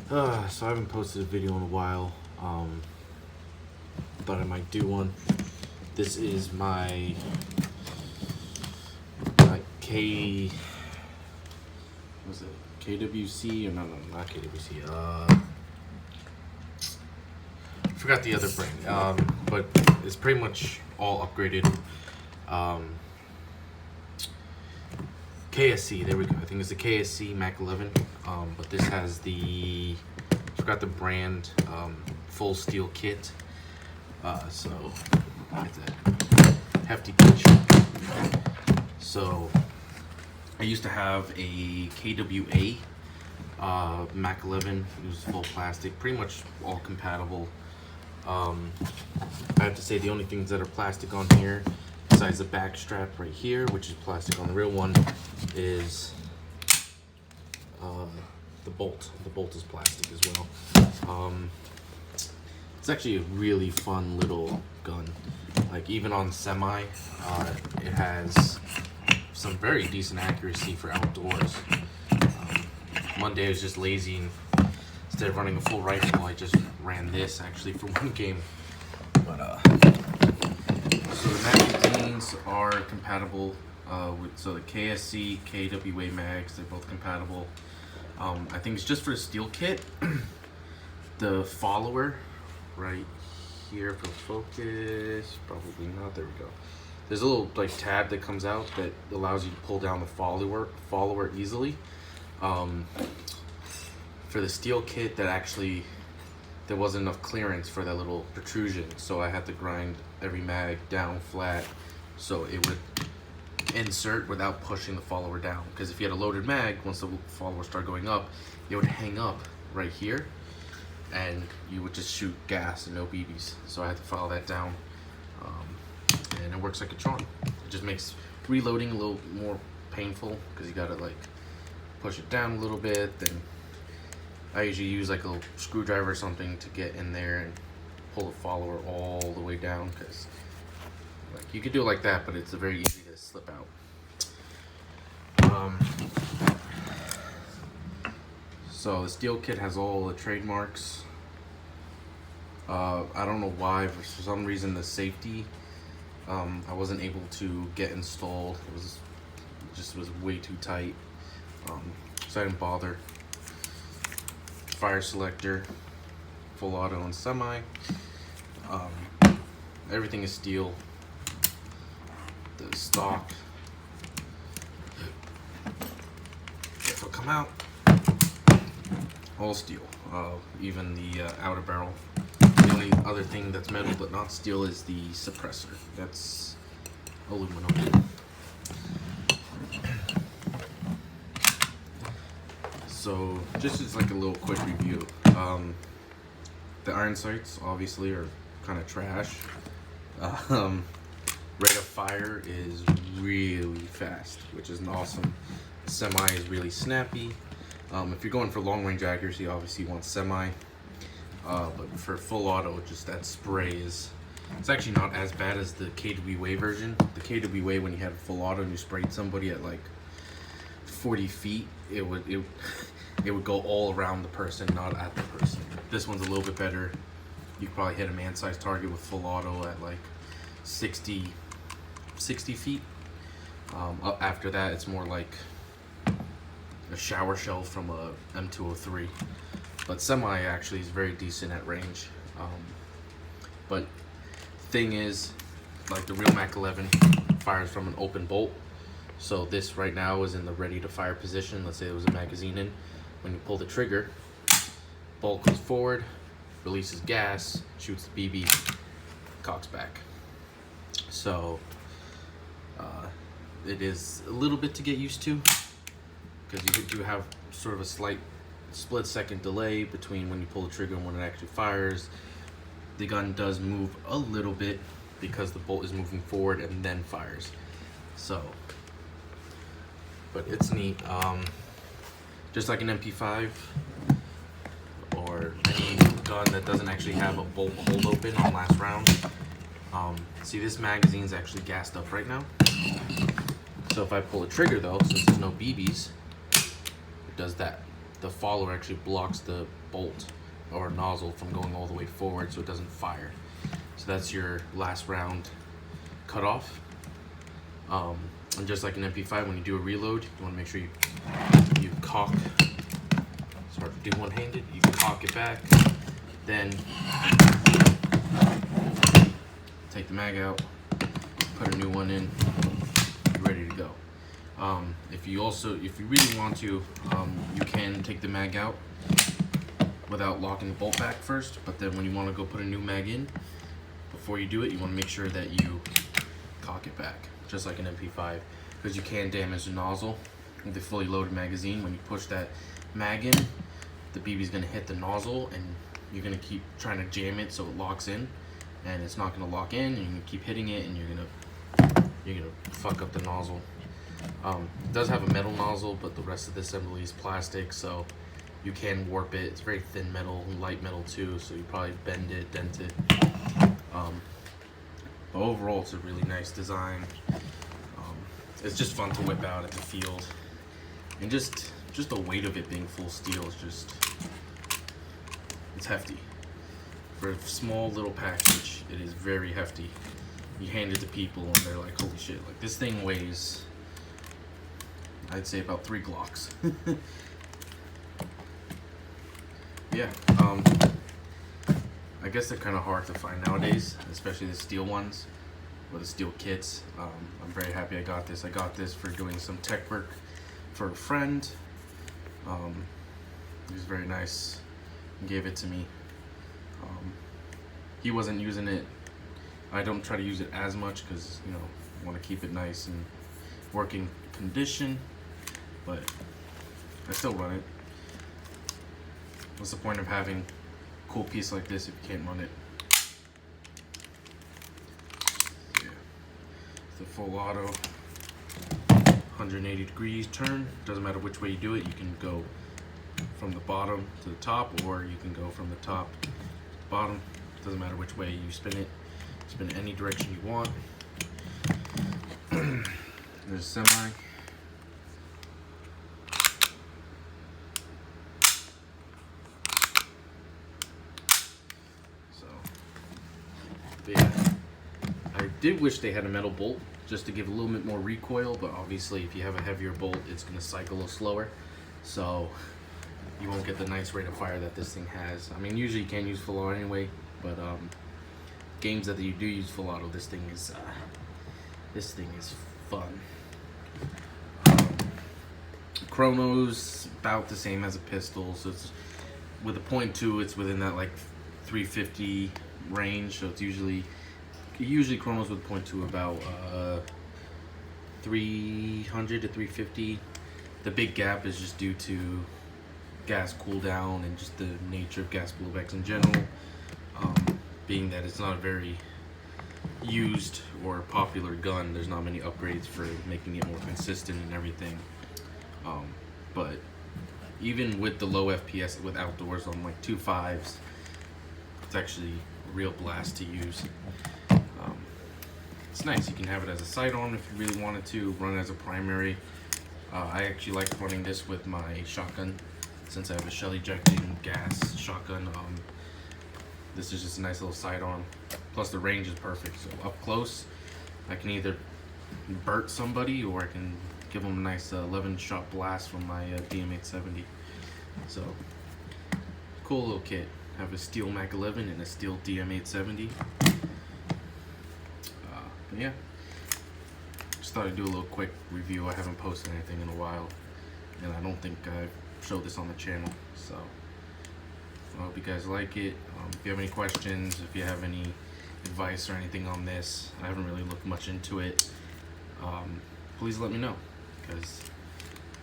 So I haven't posted a video in a while. Thought I might do one. This is my was it KWC or no, not KWC. I forgot the other brand. But it's pretty much all upgraded. KSC, there we go. I think it's the KSC MAC11. But this has I forgot the brand, full steel kit. So it's a hefty punch. So I used to have a KWA MAC11. It was full plastic, pretty much all compatible. I have to say the only things that are plastic on here, besides the back strap right here, which is plastic on the real one, is the bolt. The bolt is plastic as well. It's actually a really fun little gun. Like even on semi, it has some very decent accuracy for outdoors. One day I was just lazy and instead of running a full rifle, I just ran this actually for one game. But so the magazines are compatible so the KSC KWA mags, they're both compatible. I think it's just for the steel kit. The follower right here for focus, probably not. There we go. There's a little like tab that comes out that allows you to pull down the follower easily. For the steel kit, there wasn't enough clearance for that little protrusion, so I had to grind every mag down flat so it would insert without pushing the follower down. Because if you had a loaded mag, once the follower started going up, it would hang up right here and you would just shoot gas and no BBs. So I had to file that down, and it works like a charm. It just makes reloading a little more painful because you gotta like push it down a little bit. Then I usually use like a little screwdriver or something to get in there and pull the follower all the way down, because like you could do it like that, but it's very easy to slip out. So the steel kit has all the trademarks. I don't know why, for some reason the safety I wasn't able to get installed. It was way too tight, so I didn't bother. Fire selector, full auto and semi. Everything is steel. The stock, if it'll come out, all steel. Even the outer barrel. The only other thing that's metal but not steel is the suppressor. That's aluminum. So just as like a little quick review, the iron sights obviously are kind of trash. Rate of fire is really fast, which is awesome. Semi is really snappy. If you're going for long range accuracy, obviously you want semi. But for full auto, just that spray it's actually not as bad as the KWA version. The KWA, when you had full auto and you sprayed somebody at like 40 feet, it would go all around the person, not at the person. This one's a little bit better. You could probably hit a man-sized target with full auto at like 60 feet. After that, it's more like a shower shell from a M203. But semi actually is very decent at range. But thing is, like the real MAC11 fires from an open bolt. So this right now is in the ready to fire position. Let's say there was a magazine in. When you pull the trigger, bolt goes forward, releases gas, shoots the BB, cocks back. So it is a little bit to get used to, because you do have sort of a slight split-second delay between when you pull the trigger and when it actually fires. The gun does move a little bit because the bolt is moving forward and then fires. So, but it's neat. Just like an MP5 or any gun that doesn't actually have a bolt hold open on last round. See, this magazine's actually gassed up right now. So if I pull a trigger though, since there's no BBs, it does that. the follower actually blocks the bolt or nozzle from going all the way forward, so it doesn't fire. So that's your last round cut off. And just like an MP5, when you do a reload, you want to make sure you cock. Sorry, do one-handed. You cock it back, then take the mag out, put a new one in, you're ready to go. If you really want to, you can take the mag out without locking the bolt back first, but then when you want to go put a new mag in, before you do it, you want to make sure that you cock it back, just like an MP5, because you can damage the nozzle with the fully loaded magazine. When you push that mag in, the BB's going to hit the nozzle, and you're going to keep trying to jam it so it locks in, and it's not going to lock in, and you're going to keep hitting it, and you're going to fuck up the nozzle. It does have a metal nozzle, but the rest of the assembly is plastic, so you can warp it. It's very thin metal, light metal too, so you probably bend it, dent it. But overall, it's a really nice design. It's just fun to whip out at the field, and just the weight of it being full steel is it's hefty. For a small little package, it is very hefty. You hand it to people and they're like, holy shit, like this thing weighs, I'd say about 3 Glocks. Yeah, I guess they're kind of hard to find nowadays, especially the steel ones or the steel kits. I'm very happy I got this. I got this for doing some tech work for a friend. He was very nice and gave it to me. He wasn't using it. I don't try to use it as much because, you know, I want to keep it nice and working condition, but I still run it. What's the point of having a cool piece like this if you can't run it? Yeah. It's a full auto, 180 degrees turn. Doesn't matter which way you do it. You can go from the bottom to the top, or you can go from the top to the bottom. Doesn't matter which way you spin it. Spin it any direction you want. There's semi. Yeah, I did wish they had a metal bolt just to give a little bit more recoil, but obviously if you have a heavier bolt, it's going to cycle a little slower, so you won't get the nice rate of fire that this thing has. I mean, usually you can't use full auto anyway, but games that you do use full auto, this thing is fun. Chrono's about the same as a pistol, so it's with a .2, it's within that like 350 range, so it's usually chronos with .2 about 300 to 350. The big gap is just due to gas cooldown and just the nature of gas blowbacks in general, being that it's not a very used or popular gun. There's not many upgrades for making it more consistent and everything, but even with the low FPS with outdoors on like 2.5s, it's actually a real blast to use. It's nice. You can have it as a sidearm if you really wanted to, run it as a primary. I actually like running this with my shotgun, since I have a shell ejecting gas shotgun. This is just a nice little sidearm. Plus the range is perfect. So up close, I can either burnt somebody or I can give them a nice 11-shot blast from my DM870. So cool little kit. Have a steel MAC11 and a steel DM870. But yeah, just thought I'd do a little quick review. I haven't posted anything in a while, and I don't think I've showed this on the channel, so I hope you guys like it. If you have any questions, if you have any advice or anything on this, I haven't really looked much into it, please let me know, because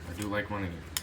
I do like running it.